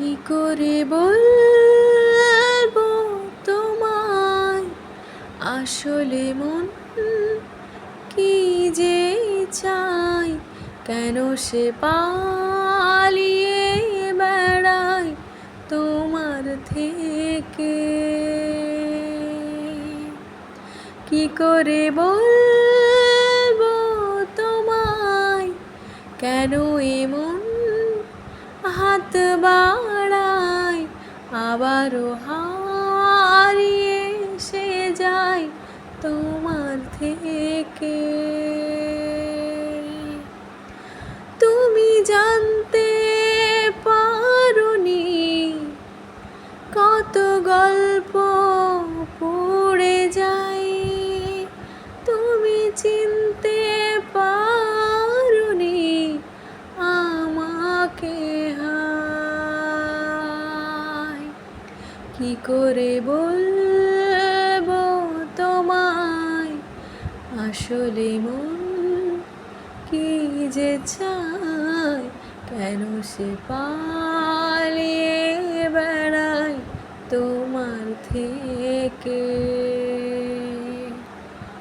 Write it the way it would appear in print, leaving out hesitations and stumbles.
কি করে বলবো তোমায় আসলে মন কি যে চায়, কেন সে পালিয়ে বেড়ায় তোমার থেকে। কি করে বলবো তোমায় কেন এমন হাত বাড়ায়, আবারও হারিয়ে সে যায় তোমার থেকে। তুমি জানতে পারোনি কত গল্প পড়ে যায়, তুমি চিনতে পারোনি আমাকে। হায় কি করে বলবো তোমায় আসলে মন কি যে চায়, কেন সে পালিয়ে